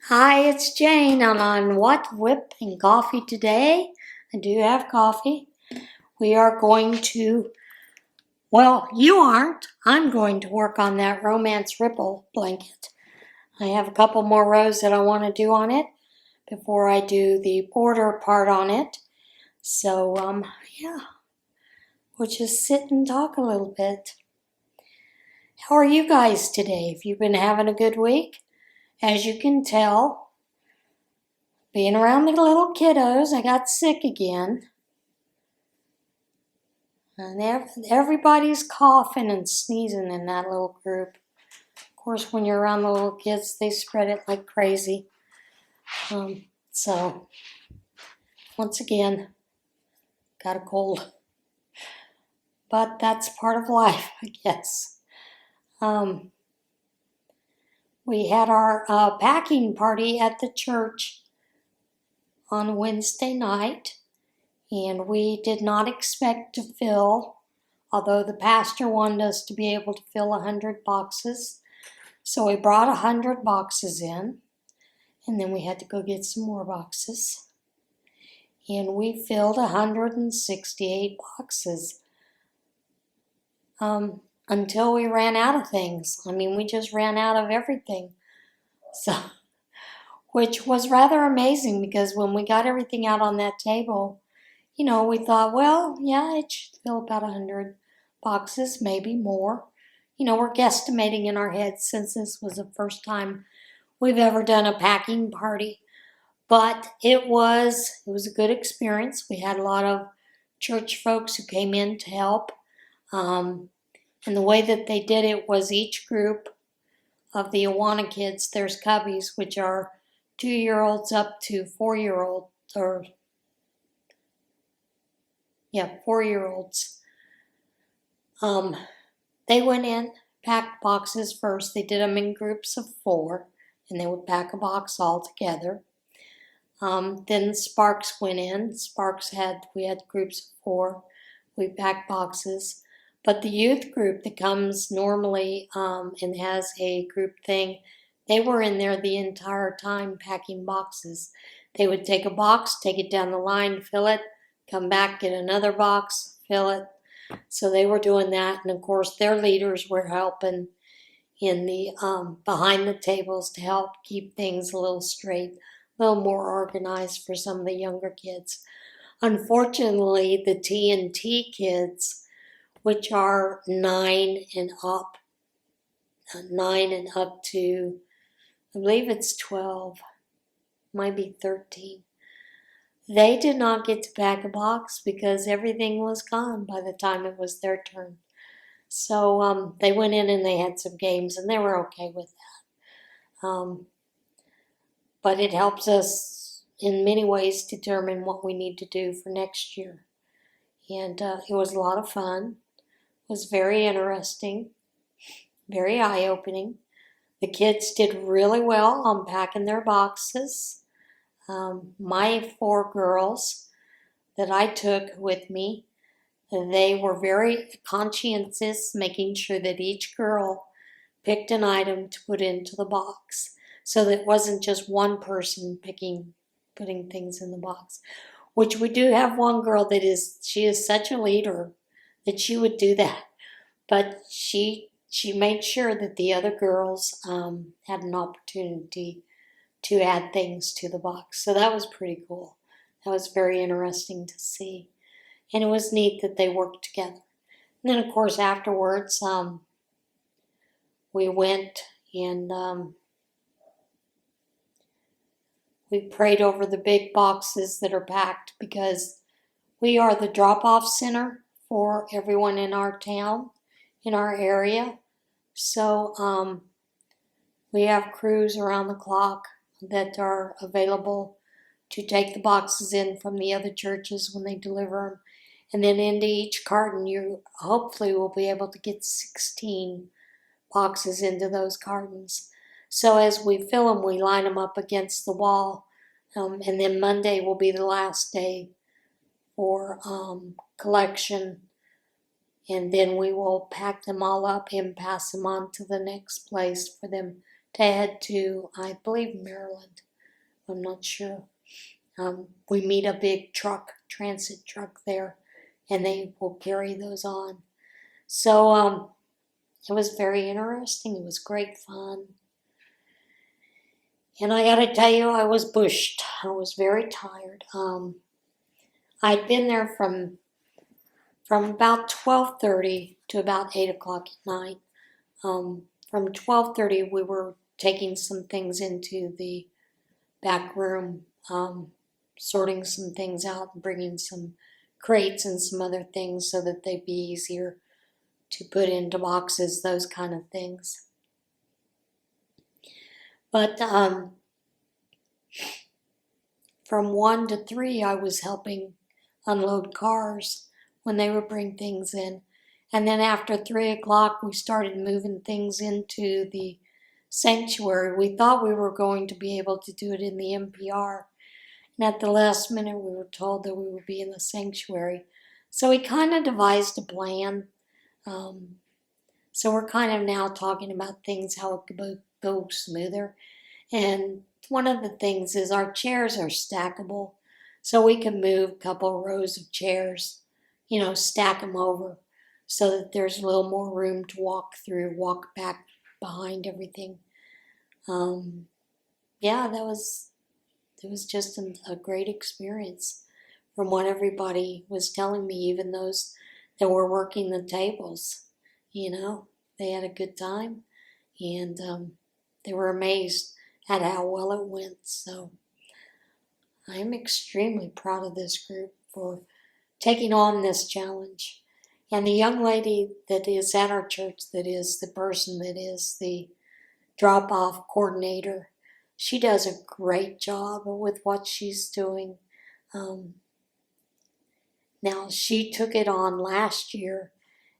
Hi, it's Jane, and on WOTWIP and Coffee today. I do have coffee. We are going to, well, you aren't. I'm going to work on that romance ripple blanket. I have a couple more rows that I want to do on it before I do the border part on it. So, yeah, we'll just sit and talk a little bit. How are you guys today? Have you been having a good week? As you can tell, being around the little kiddos, I got sick again. And everybody's coughing and sneezing in that little group. Of course, when you're around the little kids, they spread it like crazy. So, once again, got a cold. But that's part of life, I guess. We had our packing party at the church on Wednesday night, and we did not expect to fill, although the pastor wanted us to be able to fill 100 boxes. So we brought 100 boxes in, and then we had to go get some more boxes. And we filled 168 boxes until we ran out of things. I mean, we just ran out of everything. So, which was rather amazing because when we got everything out on that table, we thought, well, yeah, it should fill about 100 boxes, maybe more. We're guesstimating in our heads since this was the first time we've ever done a packing party. But it was a good experience. We had a lot of church folks who came in to help. And the way that they did it was each group of the Awana kids, there's cubbies, which are 2-year-olds up to 4-year-olds, 4-year-olds. They went in, packed boxes first. They did them in groups of 4, and they would pack a box all together. Then Sparks went in. We had groups of 4. We packed boxes. But the youth group that comes normally and has a group thing, they were in there the entire time packing boxes. They would take a box, take it down the line, fill it, come back, get another box, fill it. So they were doing that. And of course, their leaders were helping in the behind the tables to help keep things a little straight, a little more organized for some of the younger kids. Unfortunately, the T&T kids, which are 9 and up to, I believe it's 12, might be 13. They did not get to pack a box because everything was gone by the time it was their turn. So they went in and they had some games, and they were okay with that. But it helps us in many ways determine what we need to do for next year. And it was a lot of fun. It was very interesting, very eye-opening. The kids did really well on packing their boxes. My 4 girls that I took with me, they were very conscientious, making sure that each girl picked an item to put into the box, so that it wasn't just one person putting things in the box. Which we do have one girl she is such a leader that she would do that, but she made sure that the other girls had an opportunity to add things to the box. So that was pretty cool. That was very interesting to see. And it was neat that they worked together. And then, of course, afterwards, we went and we prayed over the big boxes that are packed because we are the drop-off center for everyone in our town, in our area. So we have crews around the clock that are available to take the boxes in from the other churches when they deliver them. And then into each carton, you hopefully will be able to get 16 boxes into those cartons. So as we fill them, we line them up against the wall. And then Monday will be the last day for collection. And then we will pack them all up and pass them on to the next place for them to head to, I believe, Maryland. I'm not sure. We meet a big transit truck there, and they will carry those on. So it was very interesting. It was great fun. And I got to tell you, I was bushed. I was very tired. I'd been there from about 12:30 to about 8 o'clock at night. From 12:30, we were taking some things into the back room, sorting some things out and bringing some crates and some other things so that they'd be easier to put into boxes, those kind of things. But from 1 to 3, I was helping unload cars when they would bring things in. And then after 3 o'clock, we started moving things into the sanctuary. We thought we were going to be able to do it in the MPR. And at the last minute, we were told that we would be in the sanctuary. So we kind of devised a plan. So we're kind of now talking about things, how it could go smoother. And one of the things is our chairs are stackable. So we can move a couple of rows of chairs, stack them over so that there's a little more room to walk back behind everything. Yeah, it was just a great experience from what everybody was telling me, even those that were working the tables. They had a good time, and they were amazed at how well it went. So I'm extremely proud of this group for taking on this challenge. And the young lady that is at our church, that is the person that is the drop-off coordinator, she does a great job with what she's doing. Now, she took it on last year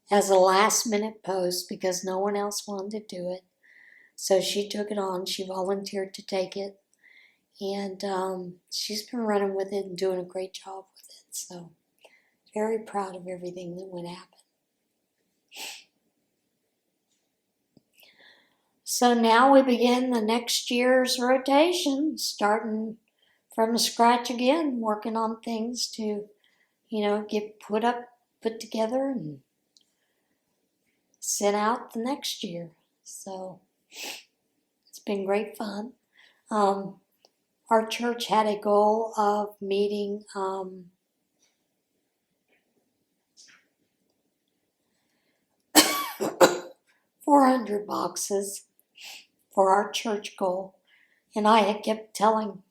as a last-minute post because no one else wanted to do it. So she took it on. She volunteered to take it. And she's been running with it and doing a great job with it. So very proud of everything that would happen. So now we begin the next year's rotation, starting from scratch again, working on things to, get put together and sent out the next year. So it's been great fun. Our church had a goal of meeting 400 boxes for our church goal. And I had kept trying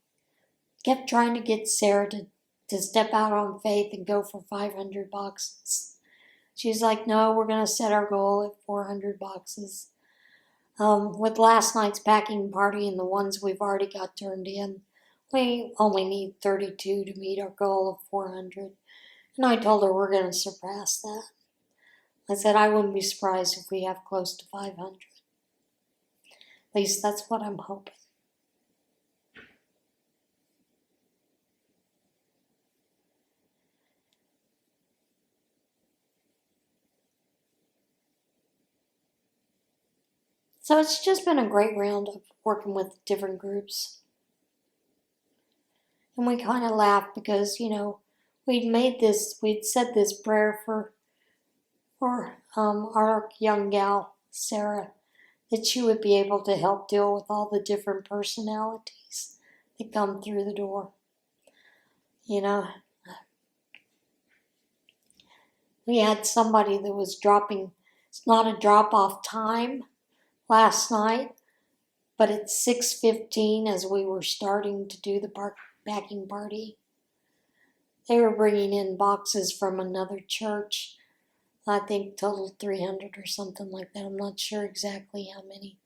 to get Sarah to step out on faith and go for 500 boxes. She's like, no, we're going to set our goal at 400 boxes. With last night's packing party and the ones we've already got turned in, we only need 32 to meet our goal of 400. And I told her we're going to surpass that. I said I wouldn't be surprised if we have close to 500. At least that's what I'm hoping. So it's just been a great round of working with different groups. And we kind of laughed because, we'd said this prayer for our young gal, Sarah, that she would be able to help deal with all the different personalities that come through the door. We had somebody that was it's not a drop-off time last night, but at 6:15 as we were starting to do the packing party, they were bringing in boxes from another church. I think total 300 or something like that. I'm not sure exactly how many,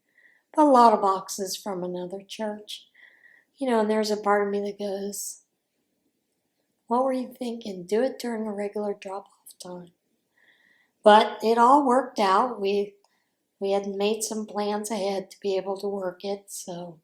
but a lot of boxes from another church. And there's a part of me that goes, what were you thinking? Do it during a regular drop-off time. But it all worked out. We had made some plans ahead to be able to work it, so.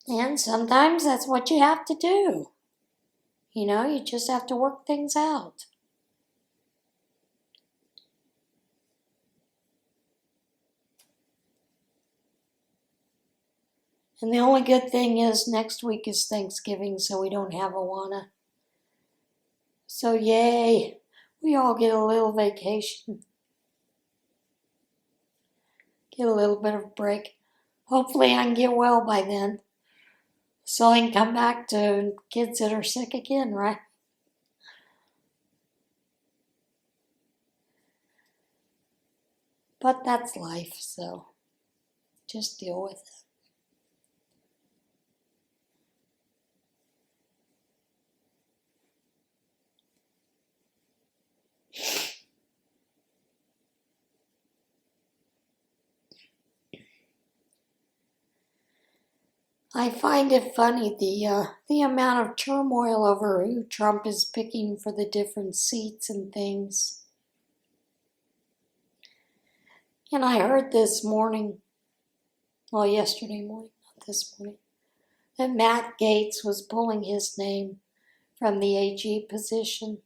And sometimes that's what you have to do. You know, you just have to work things out. And the only good thing is next week is Thanksgiving, so we don't have Awana. So yay, we all get a little vacation. Get a little bit of break. Hopefully I can get well by then, so I can come back to kids that are sick again, right? But that's life, so just deal with it. I find it funny, the amount of turmoil over who Trump is picking for the different seats and things. And I heard this morning, well, yesterday morning, not this morning, that Matt Gaetz was pulling his name from the AG position.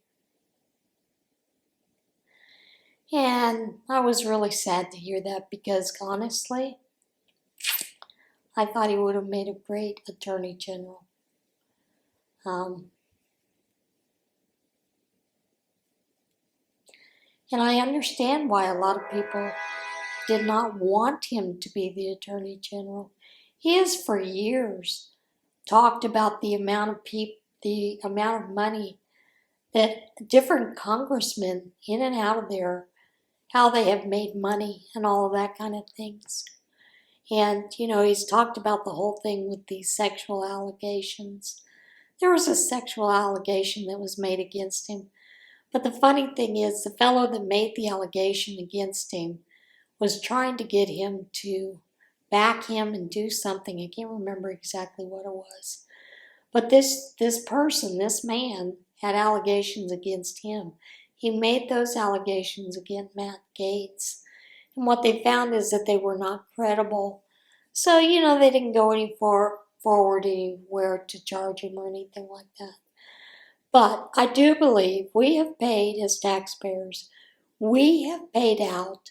And I was really sad to hear that because, honestly, I thought he would have made a great attorney general. And I understand why a lot of people did not want him to be the attorney general. He has for years talked about the amount of money that different congressmen in and out of there, how they have made money and all of that kind of things. And, you know, he's talked about the whole thing with these sexual allegations. There was a sexual allegation that was made against him. But the funny thing is, the fellow that made the allegation against him was trying to get him to back him and do something. I can't remember exactly what it was. But this person, this man, had allegations against him. He made those allegations against Matt Gaetz. And what they found is that they were not credible. So, you know, they didn't go forward anywhere to charge him or anything like that. But I do believe we have paid, as taxpayers, we have paid out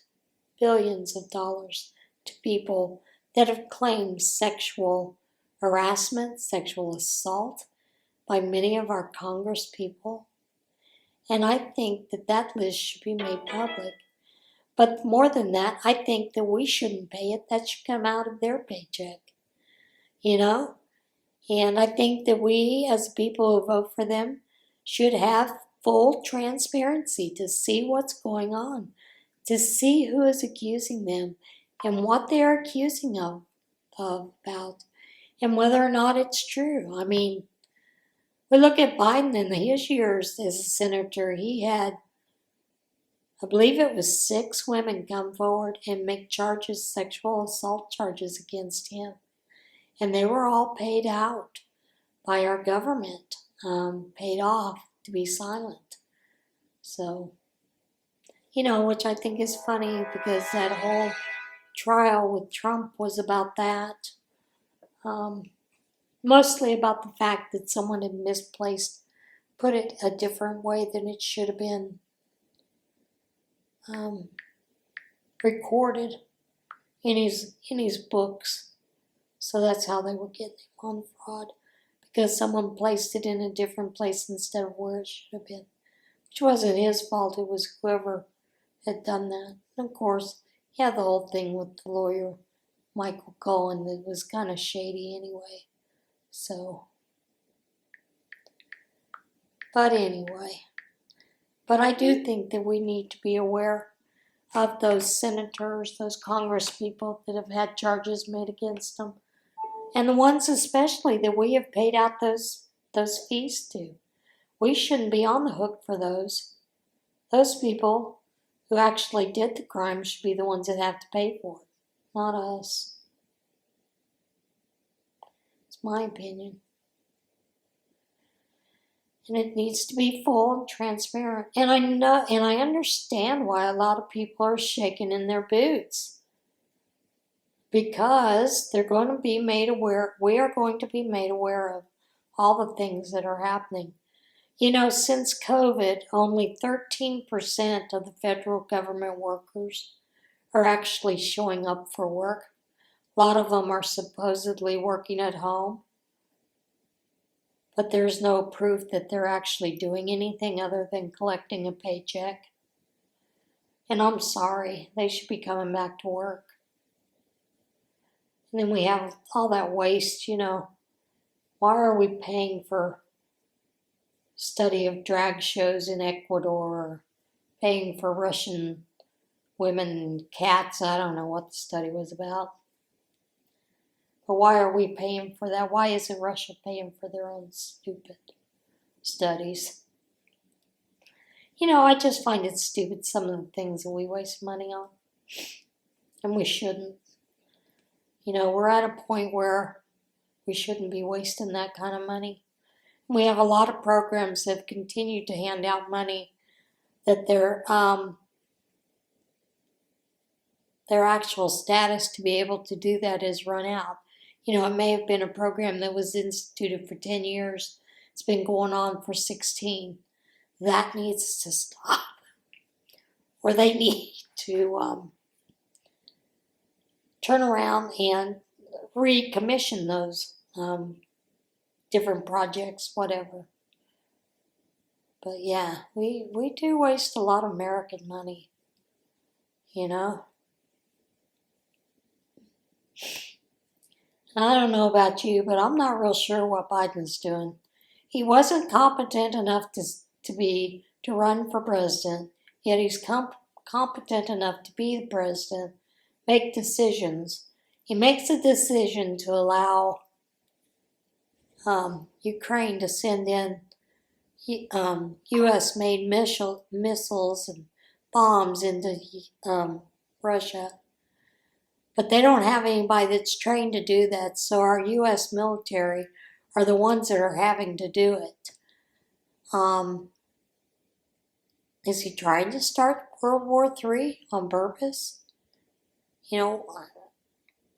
billions of dollars to people that have claimed sexual harassment, sexual assault by many of our Congress people. And I think that that list should be made public. But more than that, I think that we shouldn't pay it. That should come out of their paycheck, you know? And I think that we, as people who vote for them, should have full transparency to see what's going on, to see who is accusing them and what they are accusing of about, and whether or not it's true. I mean, we look at Biden in his years as a senator. He had, I believe it was 6 women come forward and make charges, sexual assault charges against him. And they were all paid out by our government, paid off to be silent. So, you know, which I think is funny because that whole trial with Trump was about that. Mostly about the fact that someone had put it a different way than it should have been recorded in his books. So that's how they were getting him on fraud, because someone placed it in a different place instead of where it should have been, which wasn't his fault. It was whoever had done that. And of course, he had the whole thing with the lawyer Michael Cohen that was kind of shady anyway. So, but anyway, but I do think that we need to be aware of those senators, those Congress people that have had charges made against them, and the ones especially that we have paid out those fees to. We shouldn't be on the hook for those. Those people who actually did the crime should be the ones that have to pay for it, not us. It's my opinion. And it needs to be full and transparent. And I know, and I understand why a lot of people are shaking in their boots. because they're going to be made aware, we are going to be made aware of all the things that are happening. You know, since COVID, only 13% of the federal government workers are actually showing up for work. A lot of them are supposedly working at home, but there's no proof that they're actually doing anything other than collecting a paycheck. And I'm sorry, they should be coming back to work. And then we have all that waste, you know. Why are we paying for study of drag shows in Ecuador, or paying for Russian women and cats? I don't know what the study was about. But why are we paying for that? Why isn't Russia paying for their own stupid studies? You know, I just find it stupid, some of the things that we waste money on. And we shouldn't. You know, we're at a point where we shouldn't be wasting that kind of money. We have a lot of programs that continue to hand out money that their actual status to be able to do that is run out. You know, it may have been a program that was instituted for 10 years. It's been going on for 16. That needs to stop. Or they need to turn around and recommission those different projects, whatever. But yeah, we do waste a lot of American money, you know. I don't know about you, but I'm not real sure what Biden's doing. He wasn't competent enough to run for president, yet he's competent enough to be the president, make decisions. He makes a decision to allow Ukraine to send in U.S.-made missiles and bombs into Russia. But they don't have anybody that's trained to do that, so our U.S. military are the ones that are having to do it. Is he trying to start World War III on purpose? You know,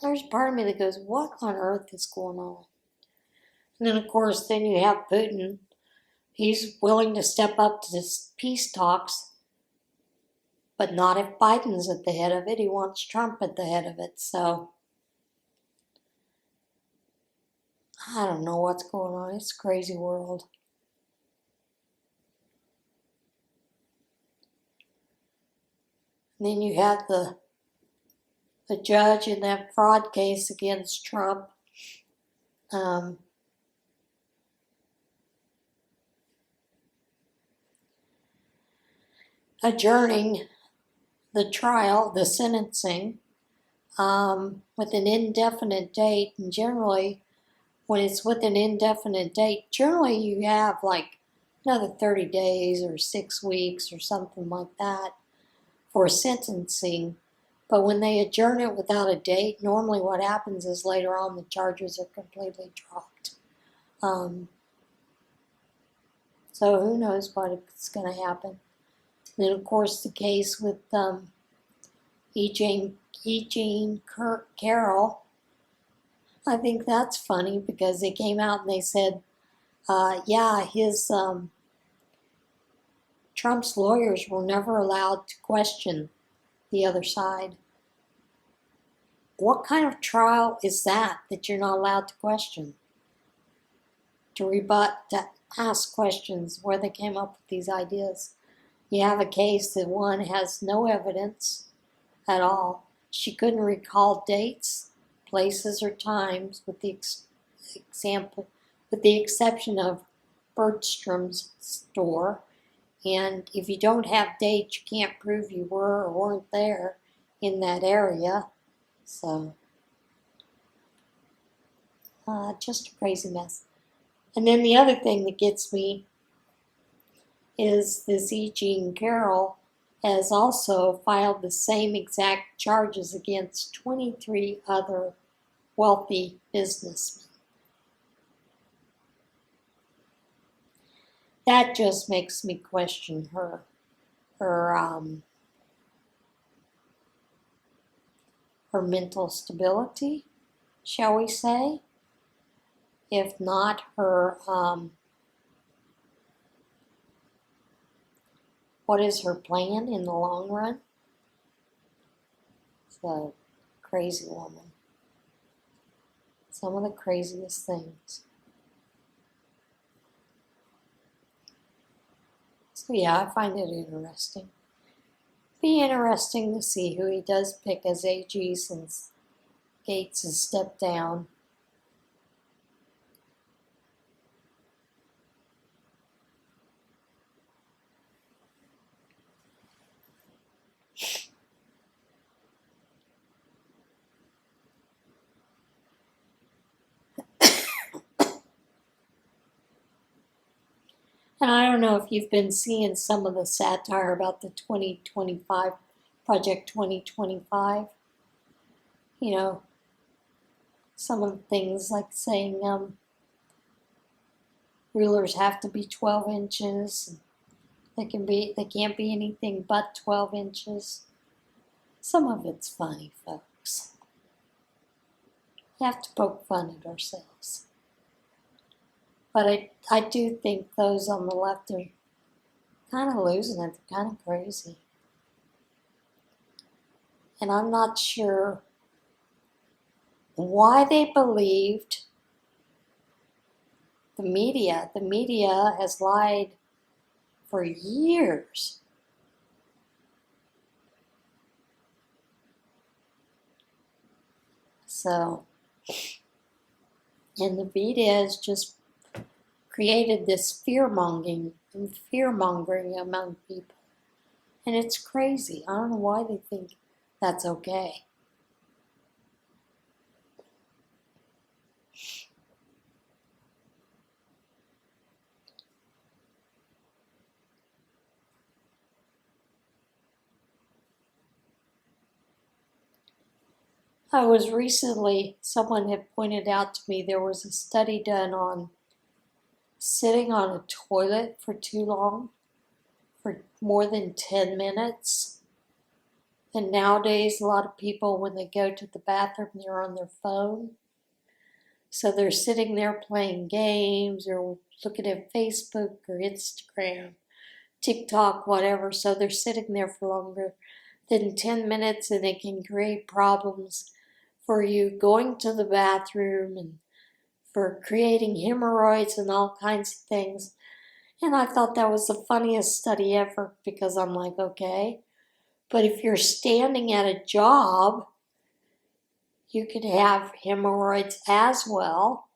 there's part of me that goes, what on earth is going on? And then, of course, then you have Putin. He's willing to step up to this peace talks, but not if Biden's at the head of it. He wants Trump at the head of it. So, I don't know what's going on. It's a crazy world. And then you have the judge in that fraud case against Trump. Adjourning the trial, the sentencing, with an indefinite date. And generally, when it's with an indefinite date, generally you have like another 30 days or 6 weeks or something like that for sentencing. But when they adjourn it without a date, normally what happens is later on the charges are completely dropped. So who knows what's going to happen. And then, of course, the case with E. Jean Carroll, I think that's funny because they came out and they said, his Trump's lawyers were never allowed to question the other side. What kind of trial is that you're not allowed to question? To rebut, to ask questions where they came up with these ideas. You have a case that one has no evidence at all. She couldn't recall dates, places, or times, with the exception of Bergstrom's store. And if you don't have dates, you can't prove you were or weren't there in that area. So, just a crazy mess. And then the other thing that gets me is this E. Jean Carroll has also filed the same exact charges against 23 other wealthy businessmen. That just makes me question her her mental stability, shall we say, if not her, what is her plan in the long run? So, crazy woman. Some of the craziest things. So yeah, I find it interesting. Be interesting to see who he does pick as AG since Gates has stepped down. And I don't know if you've been seeing some of the satire about the 2025, Project 2025. You know, some of the things like saying rulers have to be 12 inches. They can't be anything but 12 inches. Some of it's funny, folks. We have to poke fun at ourselves. But I do think those on the left are kind of losing it. They're kind of crazy. And I'm not sure why they believed the media. The media has lied for years. So, and the media has just created this fear-mongering among people. And it's crazy. I don't know why they think that's okay. Someone had pointed out to me there was a study done on sitting on a toilet for too long, for more than 10 minutes. And nowadays, a lot of people, when they go to the bathroom, they're on their phone. So they're sitting there playing games or looking at Facebook or Instagram, TikTok, whatever. So they're sitting there for longer than 10 minutes, and it can create problems for you going to the bathroom and for creating hemorrhoids and all kinds of things. And I thought that was the funniest study ever because I'm like, okay. But if you're standing at a job, you could have hemorrhoids as well.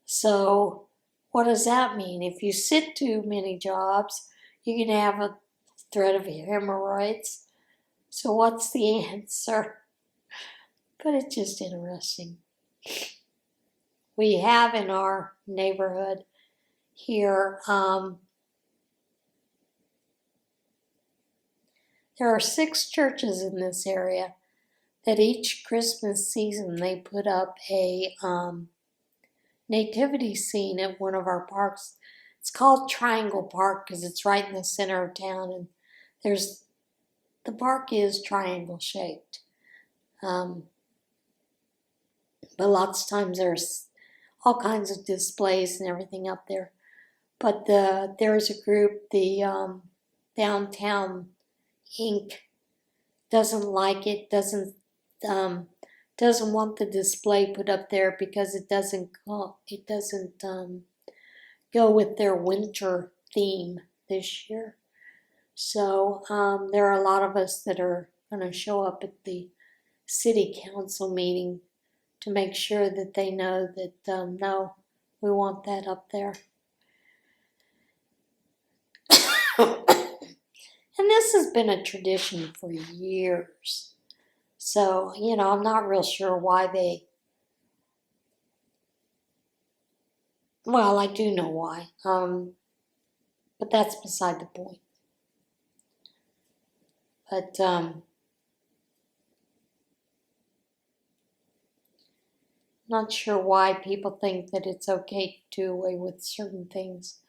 So what does that mean? If you sit too many jobs, you can have a threat of hemorrhoids. So what's the answer? But it's just interesting. We have in our neighborhood here, there are 6 churches in this area that each Christmas season they put up a nativity scene at one of our parks. It's called Triangle Park because it's right in the center of town, and the park is triangle shaped. But lots of times there's all kinds of displays and everything up there. But there's a group, the Downtown Inc. doesn't like it, doesn't want the display put up there because it doesn't go with their winter theme this year. So there are a lot of us that are going to show up at the city council meeting to make sure that they know that no, we want that up there. And this has been a tradition for years. So, I'm not real sure why well, I do know why. But that's beside the point. But, not sure why people think that it's okay to do away with certain things,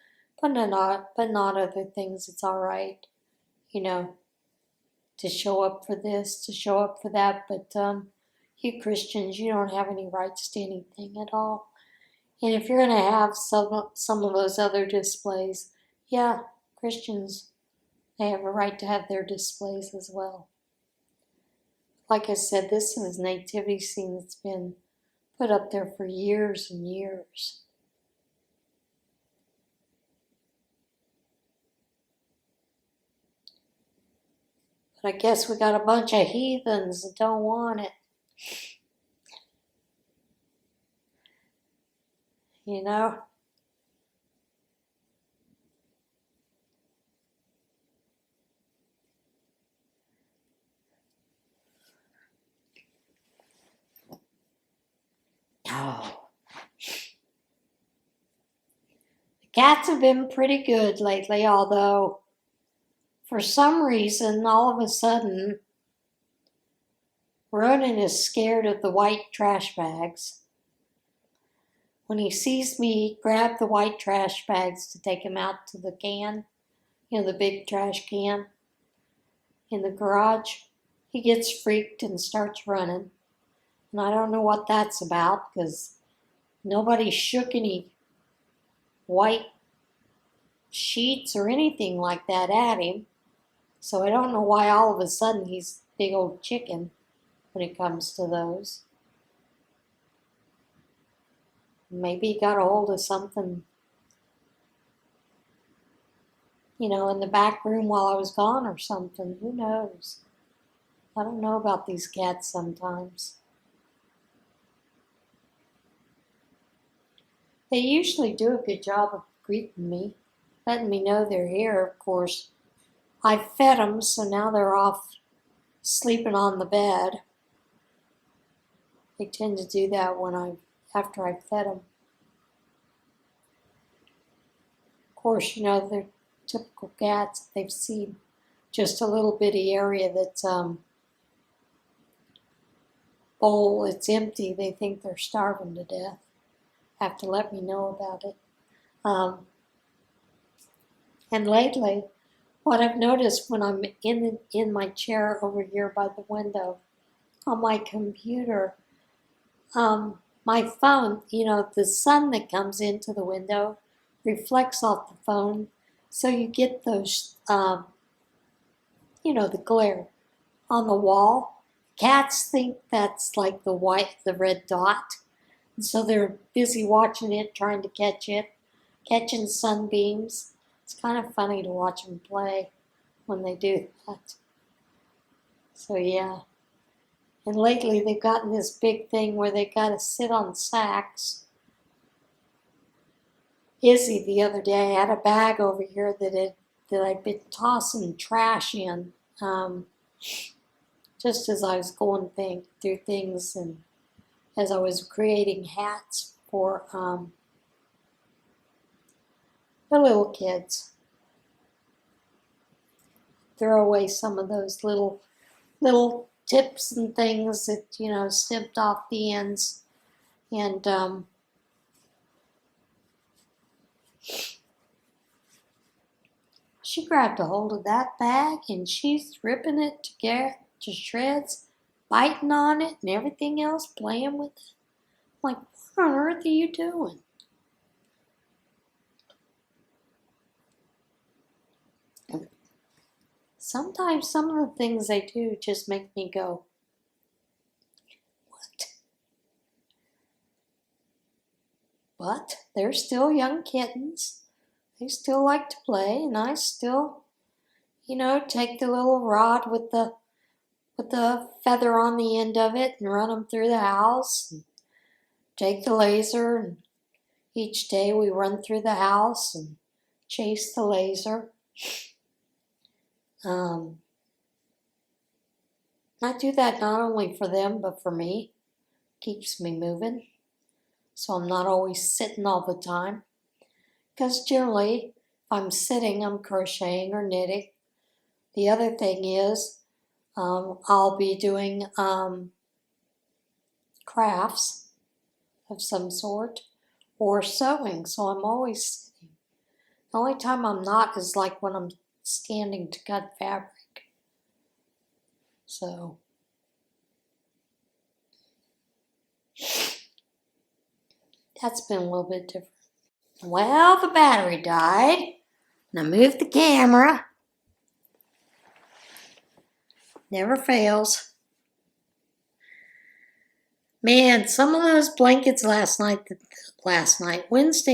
but not other things. It's all right, to show up for this, to show up for that. But You Christians, you don't have any rights to anything at all. And if you're going to have some of those other displays, yeah, Christians, they have a right to have their displays as well. Like I said, this is a nativity scene that's been put up there for years and years. But I guess we got a bunch of heathens that don't want it. You know? Oh. The cats have been pretty good lately, although for some reason, all of a sudden, Ronan is scared of the white trash bags. When he sees me grab the white trash bags to take him out to the can, the big trash can in the garage, he gets freaked and starts running. And I don't know what that's about because nobody shook any white sheets or anything like that at him. So I don't know why all of a sudden he's a big old chicken when it comes to those. Maybe he got a hold of something, in the back room while I was gone or something. Who knows? I don't know about these cats sometimes. They usually do a good job of greeting me, letting me know they're here, of course. I fed them, so now they're off sleeping on the bed. They tend to do that after I fed them. Of course, they're typical cats. They've seen just a little bitty area that's bowl, it's empty. They think they're starving to death. Have to let me know about it. And lately, what I've noticed when I'm in my chair over here by the window on my computer, my phone, the sun that comes into the window reflects off the phone, so you get those, the glare on the wall. Cats think that's like the red dot, and so they're busy watching it, trying to catch it, catching sunbeams. It's kind of funny to watch them play when they do that. So yeah. And lately they've gotten this big thing where they got to sit on sacks. Izzy the other day had a bag over here that I'd been tossing trash in, just as I was going through things and as I was creating hats for the little kids. Throw away some of those little tips and things that, snipped off the ends. And she grabbed a hold of that bag and she's ripping it to shreds, biting on it and everything else, playing with it. I'm like, what on earth are you doing? Sometimes some of the things they do just make me go, what? But they're still young kittens. They still like to play, and I still, take the little rod with the feather on the end of it and run them through the house. And take the laser, and each day we run through the house and chase the laser. I do that not only for them, but for me. Keeps me moving. So I'm not always sitting all the time. Because generally, if I'm sitting, I'm crocheting or knitting. The other thing is, I'll be doing crafts of some sort or sewing. So I'm always sitting. The only time I'm not is like when I'm standing to cut fabric. So, That's been a little bit different. Well, the battery died. And I moved the camera. Never fails. Man, some of those blankets Wednesday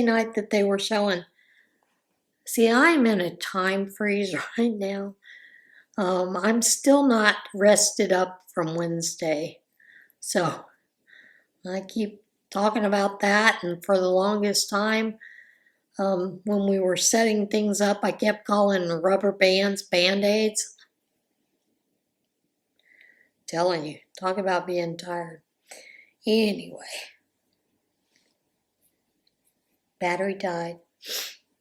night that they were showing. See, I'm in a time freeze right now. I'm still not rested up from Wednesday. So I keep talking about that, and for the longest time, when we were setting things up, I kept calling rubber bands Band-Aids. Telling you, talk about being tired. Anyway, battery died.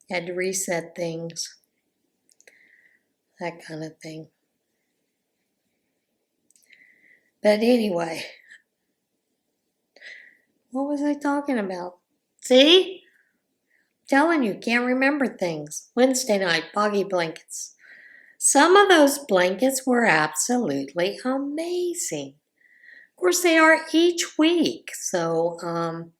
Had to reset things. That kind of thing. But anyway, what was I talking about? See? Telling you, can't remember things. Wednesday night, boggy blankets. Some of those blankets were absolutely amazing. Of course, they are each week, so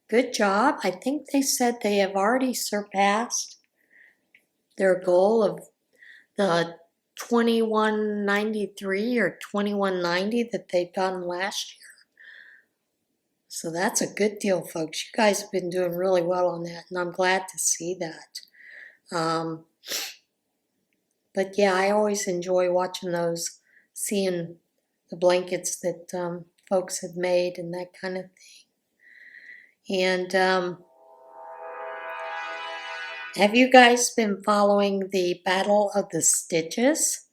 good job. I think they said they have already surpassed their goal of the 2193 or 2190 that they've done last year. So that's a good deal, folks. You guys have been doing really well on that, and I'm glad to see that. But yeah, I always enjoy watching those, seeing the blankets that folks have made and that kind of thing. And have you guys been following the Battle of the Stitches?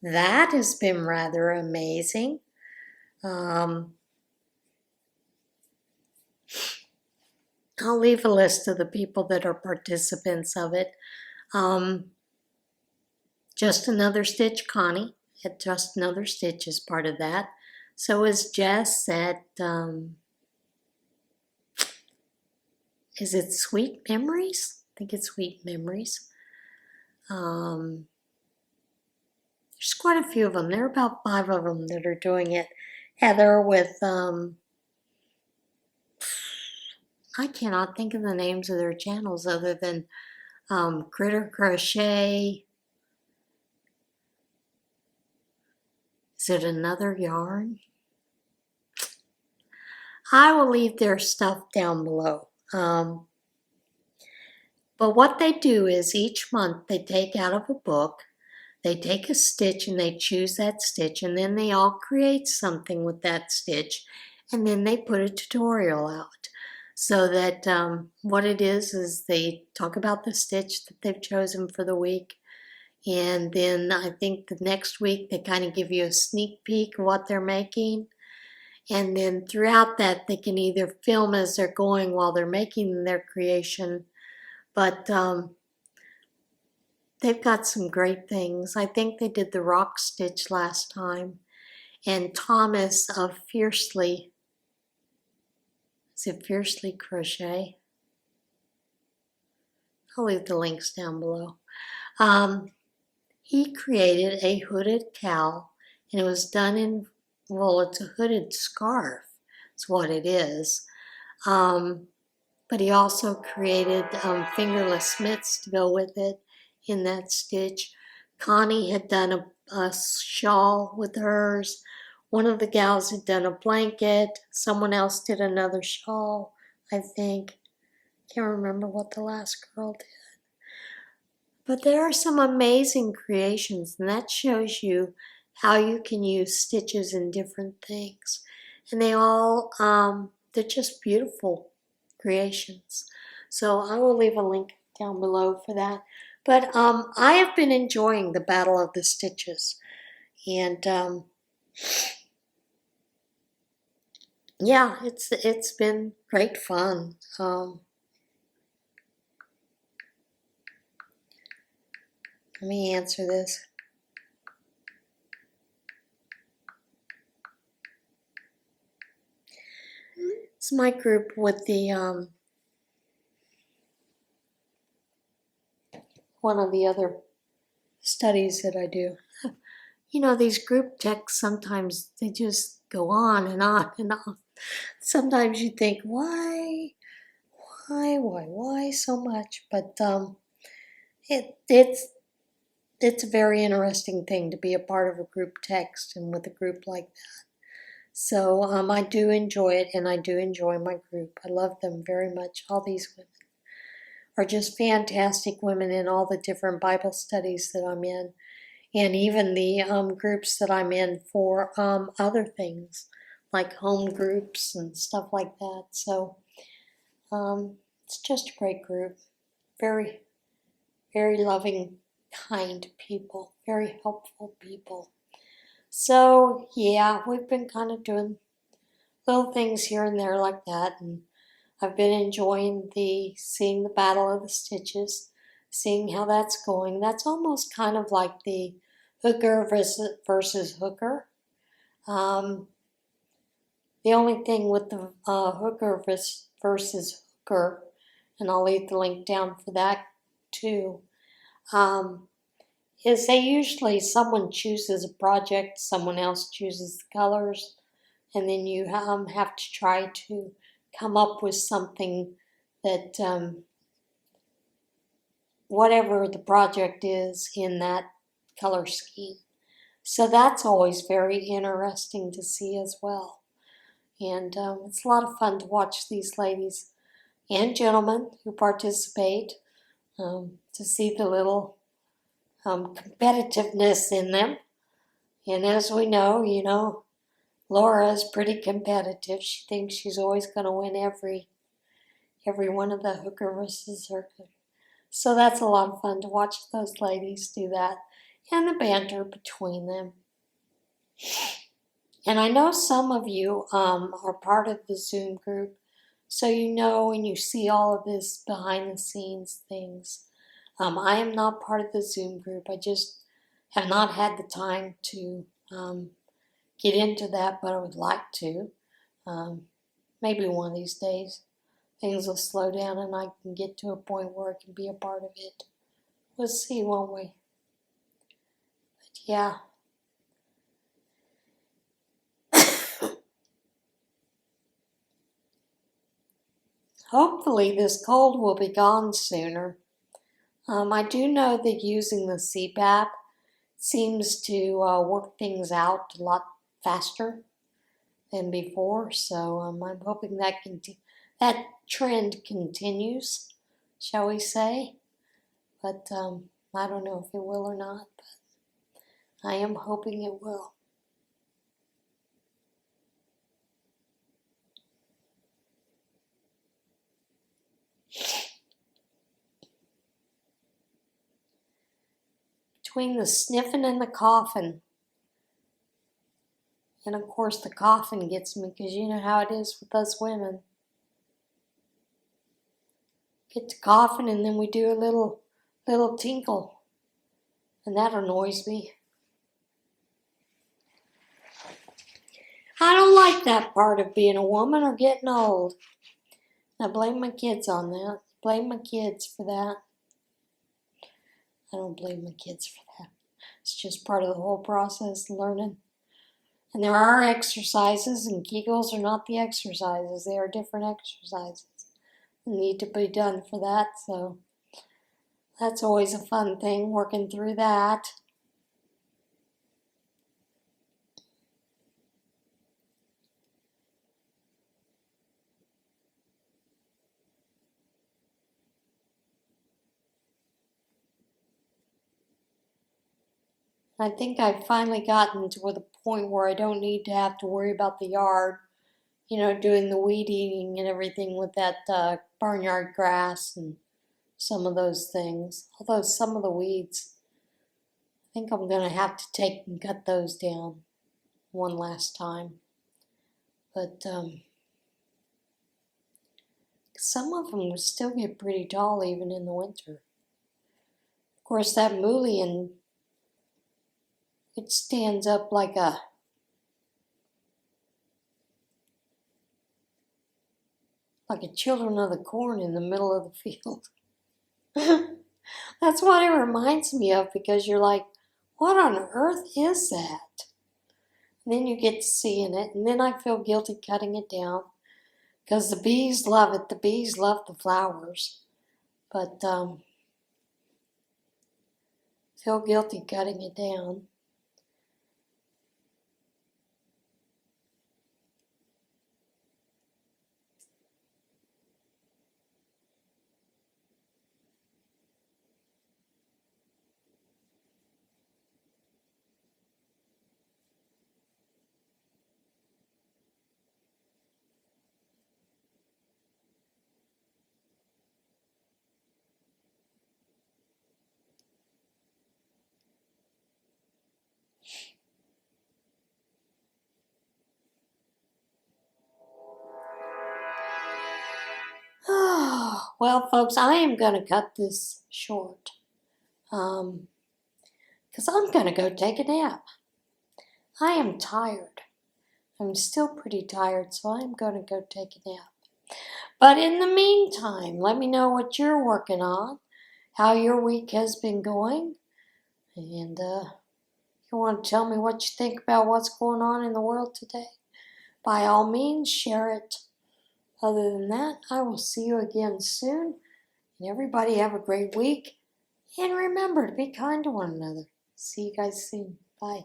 That has been rather amazing. I'll leave a list of the people that are participants of it. Just Another Stitch, Connie at Just Another Stitch is part of that. So is Jess at, is it Sweet Memories? I think it's Sweet Memories. There's quite a few of them. There are about 5 of them that are doing it. Heather with, I cannot think of the names of their channels other than Critter Crochet. Is it Another Yarn? I will leave their stuff down below. But what they do is each month they take out of a book, they take a stitch and they choose that stitch, and then they all create something with that stitch, and then they put a tutorial out. So that what it is they talk about the stitch that they've chosen for the week, and then I think the next week they kind of give you a sneak peek of what they're making. And then throughout that, they can either film as they're going while they're making their creation. But they've got some great things. I think they did the rock stitch last time. And Thomas of Fiercely, is it Fiercely Crochet? I'll leave the links down below. He created a hooded cowl, and it was done in, well, it's a hooded scarf. It's what it is. But he also created fingerless mitts to go with it in that stitch. Connie had done a shawl with hers. One of the gals had done a blanket. Someone else did another shawl, I think. Can't remember what the last girl did. But there are some amazing creations, and that shows you how you can use stitches in different things. And they all, they're just beautiful creations. So I will leave a link down below for that. But I have been enjoying the Battle of the Stitches. And yeah, it's been great fun. Let me answer this. It's my group with the one of the other studies that I do. You know, these group texts, sometimes they just go on and on and on. Sometimes you think, why? why so much? But it's a very interesting thing to be a part of a group text and with a group like that. So I do enjoy it, and I do enjoy my group. I love them very much. All these women are just fantastic women in all the different Bible studies that I'm in, and even the groups that I'm in for other things, like home groups and stuff like that. So it's just a great group. Very, very loving, kind people, very helpful people. So yeah, we've been kind of doing little things here and there like that, and I've been enjoying seeing the Battle of the Stitches, seeing how that's going. That's almost kind of like the hooker versus hooker. The only thing with the hooker versus hooker, and I'll leave the link down for that too, is they usually, someone chooses a project, someone else chooses the colors, and then you have to try to come up with something that, whatever the project is in that color scheme. So that's always very interesting to see as well. And it's a lot of fun to watch these ladies and gentlemen who participate, to see the little competitiveness in them. And as we know, Laura is pretty competitive. She thinks she's always going to win every one of the hooker versus hooker. So that's a lot of fun to watch those ladies do that, and the banter between them. And I know some of you are part of the Zoom group, so you know and you see all of this behind the scenes things. I am not part of the Zoom group. I just have not had the time to get into that, but I would like to. Maybe one of these days things will slow down and I can get to a point where I can be a part of it. We'll see, won't we? But yeah. Hopefully this cold will be gone sooner. I do know that using the CPAP seems to work things out a lot faster than before, so I'm hoping that trend continues, shall we say. But I don't know if it will or not, but I am hoping it will. Between the sniffing and the coughing, and of course the coughing gets me, because you know how it is with us women. Get to coughing and then we do a little tinkle, and that annoys me. I don't like that part of being a woman or getting old. I blame my kids on that. Blame my kids for that. I don't blame my kids for that. It's just part of the whole process, learning. And there are exercises, and Kegels are not the exercises. They are different exercises that need to be done for that. So that's always a fun thing, working through that. I think I've finally gotten to the point where I don't need to have to worry about the yard, doing the weed eating and everything with that barnyard grass and some of those things. Although some of the weeds, I think I'm going to have to take and cut those down one last time. But some of them will still get pretty tall even in the winter. Of course, that mullein, it stands up like a children of the corn in the middle of the field. That's what it reminds me of, because you're like, what on earth is that? And then you get to seeing it, and then I feel guilty cutting it down, because the bees love it. The bees love the flowers. But feel guilty cutting it down. Well, folks, I am going to cut this short because I'm going to go take a nap. I am tired. I'm still pretty tired, so I'm going to go take a nap. But in the meantime, let me know what you're working on, how your week has been going, and you want to tell me what you think about what's going on in the world today. By all means, share it. Other than that, I will see you again soon. And everybody have a great week. And remember to be kind to one another. See you guys soon. Bye.